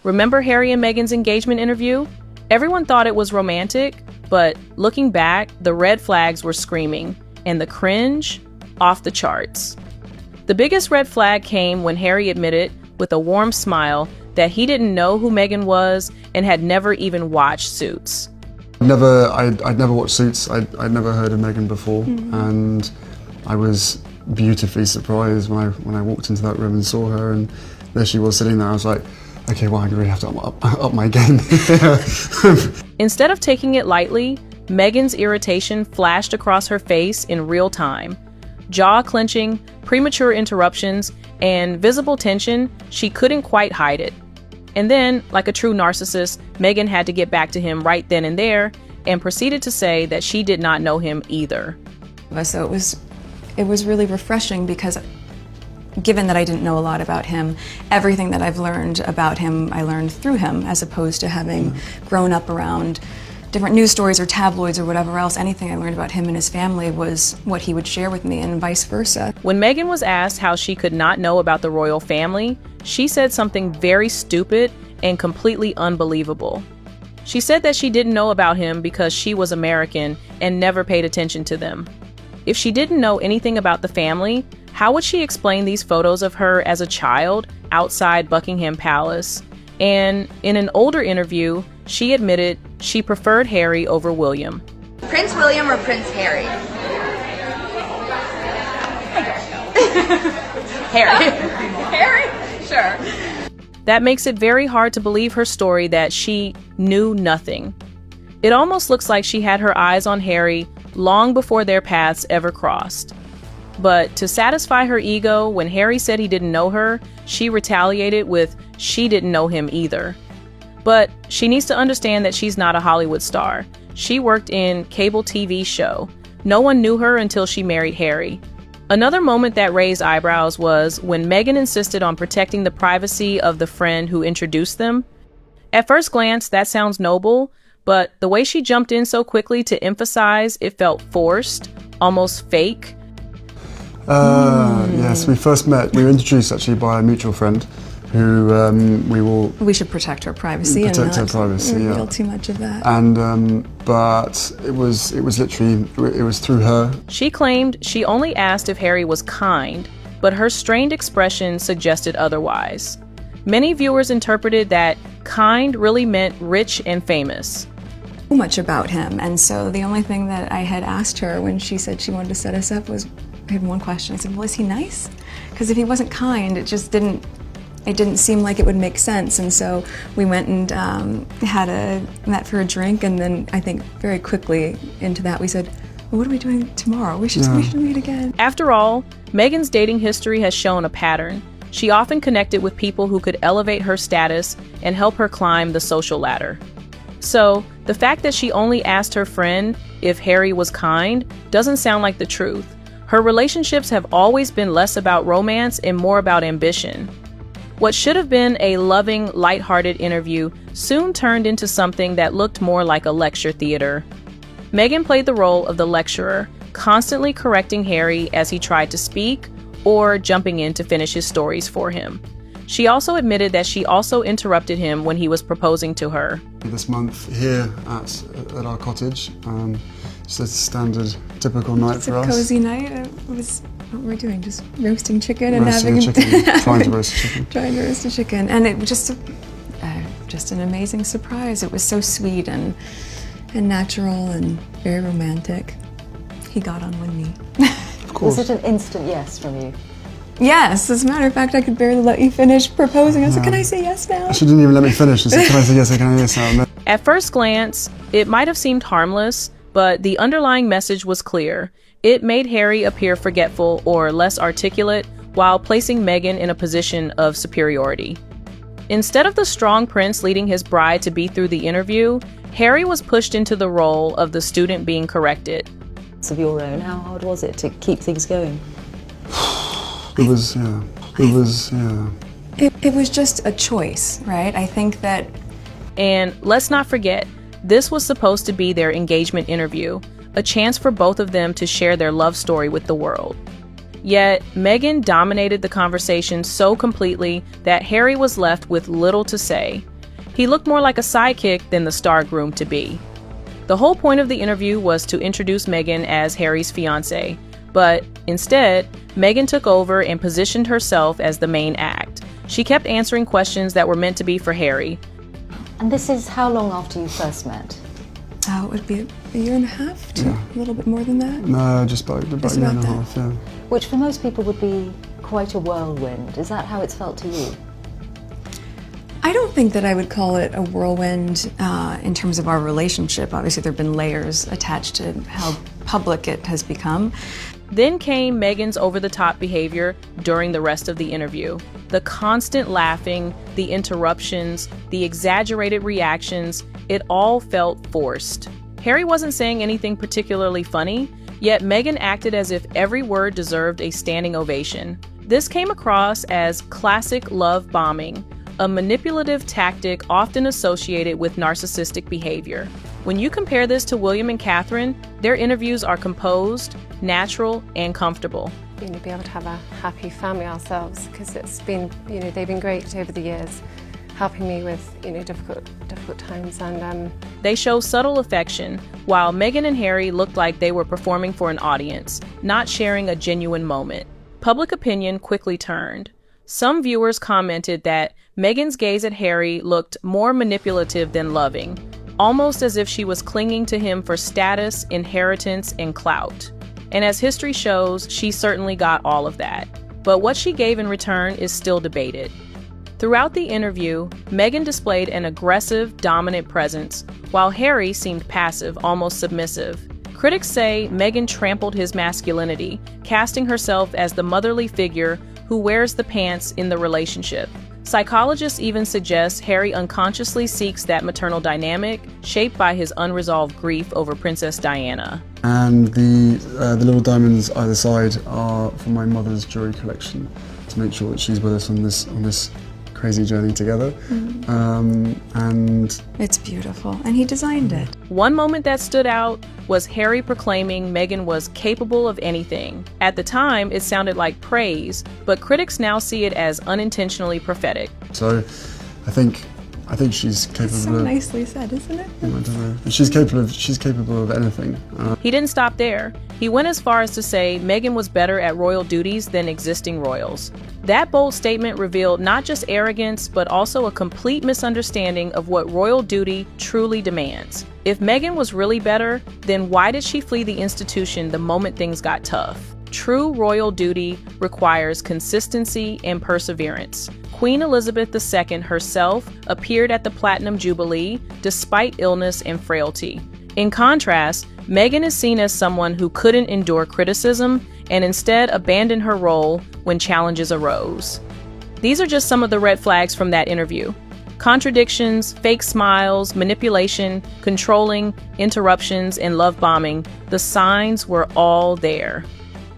Remember Harry and Meghan's engagement interview? Everyone thought it was romantic, but looking back, the red flags were screaming, and the cringe, off the charts. The biggest red flag came when Harry admitted, with a warm smile, that he didn't know who Meghan was and had never even watched Suits. I'd never watched Suits. I'd never heard of Meghan before, and I was beautifully surprised when I walked into that room and saw her, and there she was sitting there. I was like, okay, well, I really have to up my game. Instead of taking it lightly, Meghan's irritation flashed across her face in real time. Jaw clenching, premature interruptions, and visible tension, she couldn't quite hide it. And then, like a true narcissist, Meghan had to get back to him right then and there, and proceeded to say that she did not know him either. So it was really refreshing because, given that I didn't know a lot about him, everything that I've learned about him, I learned through him, as opposed to having grown up around different news stories or tabloids or whatever else. Anything I learned about him and his family was what he would share with me, and vice versa. When Meghan was asked how she could not know about the royal family, she said something very stupid and completely unbelievable. She said that she didn't know about him because she was American and never paid attention to them. If she didn't know anything about the family, how would she explain these photos of her as a child outside Buckingham Palace? And in an older interview, she admitted she preferred Harry over William. Prince William or Prince Harry? Harry. Harry? Sure. That makes it very hard to believe her story that she knew nothing. It almost looks like she had her eyes on Harry long before their paths ever crossed. But to satisfy her ego, when Harry said he didn't know her, she retaliated with she didn't know him either. But she needs to understand that she's not a Hollywood star. She worked in cable TV show. No one knew her until she married Harry. Another moment that raised eyebrows was when Meghan insisted on protecting the privacy of the friend who introduced them. At first glance, that sounds noble, but the way she jumped in so quickly to emphasize it felt forced, almost fake. Yes, we first met, we were introduced actually by a mutual friend who we should protect her privacy and not reveal too much of that. And but it was literally through her. She claimed she only asked if Harry was kind, but her strained expression suggested otherwise. Many viewers interpreted that kind really meant rich and famous. So much about him, and so the only thing that I had asked her when she said she wanted to set us up was, I had one question. I said, well, is he nice? Because if he wasn't kind, it didn't seem like it would make sense. And so we went and met for a drink, and then I think very quickly into that we said, well, what are we doing tomorrow? We should meet again. After all, Meghan's dating history has shown a pattern. She often connected with people who could elevate her status and help her climb the social ladder. So, the fact that she only asked her friend if Harry was kind doesn't sound like the truth. Her relationships have always been less about romance and more about ambition. What should have been a loving, lighthearted interview soon turned into something that looked more like a lecture theater. Meghan played the role of the lecturer, constantly correcting Harry as he tried to speak or jumping in to finish his stories for him. She also admitted that she also interrupted him when he was proposing to her. This month here at our cottage, it's a standard, typical night for us. It's a cozy night. What were we doing? Just roasting chicken and trying to roast chicken. Trying to roast a chicken, and it was just an amazing surprise. It was so sweet and natural and very romantic. He got on one knee. Of course. Was it an instant yes from you? Yes, as a matter of fact, I could barely let you finish proposing. I said, can I say yes now? She didn't even let me finish. She said, can I say yes, can I say yes now? At first glance, it might have seemed harmless, but the underlying message was clear. It made Harry appear forgetful or less articulate while placing Meghan in a position of superiority. Instead of the strong prince leading his bride to be through the interview, Harry was pushed into the role of the student being corrected. Of your own, how hard was it to keep things going? It was just a choice, right? I think that... And let's not forget, this was supposed to be their engagement interview, a chance for both of them to share their love story with the world. Yet, Meghan dominated the conversation so completely that Harry was left with little to say. He looked more like a sidekick than the star groomed to be. The whole point of the interview was to introduce Meghan as Harry's fiancée, but instead, Meghan took over and positioned herself as the main act. She kept answering questions that were meant to be for Harry. And this is how long after you first met? It would be a year and a half, a little bit more than that. No, just about a year and a about half, yeah. Which for most people would be quite a whirlwind. Is that how it's felt to you? I don't think that I would call it a whirlwind in terms of our relationship. Obviously, there have been layers attached to how public it has become. Then came Meghan's over-the-top behavior during the rest of the interview. The constant laughing, the interruptions, the exaggerated reactions, it all felt forced. Harry wasn't saying anything particularly funny, yet Meghan acted as if every word deserved a standing ovation. This came across as classic love bombing, a manipulative tactic often associated with narcissistic behavior. When you compare this to William and Catherine, their interviews are composed, natural, and comfortable. Be able to have a happy family ourselves, because it's been, they've been great over the years, helping me with, difficult times, and they show subtle affection, while Meghan and Harry looked like they were performing for an audience, not sharing a genuine moment. Public opinion quickly turned. Some viewers commented that Meghan's gaze at Harry looked more manipulative than loving, almost as if she was clinging to him for status, inheritance, and clout. And as history shows, she certainly got all of that. But what she gave in return is still debated. Throughout the interview, Meghan displayed an aggressive, dominant presence, while Harry seemed passive, almost submissive. Critics say Meghan trampled his masculinity, casting herself as the motherly figure who wears the pants in the relationship. Psychologists even suggest Harry unconsciously seeks that maternal dynamic, shaped by his unresolved grief over Princess Diana. And the little diamonds either side are from my mother's jewelry collection to make sure that she's with us on this crazy journey together. And it's beautiful, and he designed it. One moment that stood out was Harry proclaiming Meghan was capable of anything. At the time, it sounded like praise, but critics now see it as unintentionally prophetic. So I think she's capable So of... nicely said, isn't it? I don't know. She's capable of anything. He didn't stop there. He went as far as to say Meghan was better at royal duties than existing royals. That bold statement revealed not just arrogance, but also a complete misunderstanding of what royal duty truly demands. If Meghan was really better, then why did she flee the institution the moment things got tough? True royal duty requires consistency and perseverance. Queen Elizabeth II herself appeared at the Platinum Jubilee despite illness and frailty. In contrast, Meghan is seen as someone who couldn't endure criticism and instead abandoned her role when challenges arose. These are just some of the red flags from that interview. Contradictions, fake smiles, manipulation, controlling, interruptions, and love bombing, the signs were all there.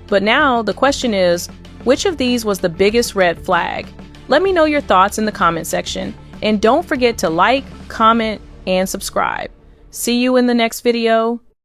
But now the question is, which of these was the biggest red flag? Let me know your thoughts in the comment section, and don't forget to like, comment, and subscribe. See you in the next video.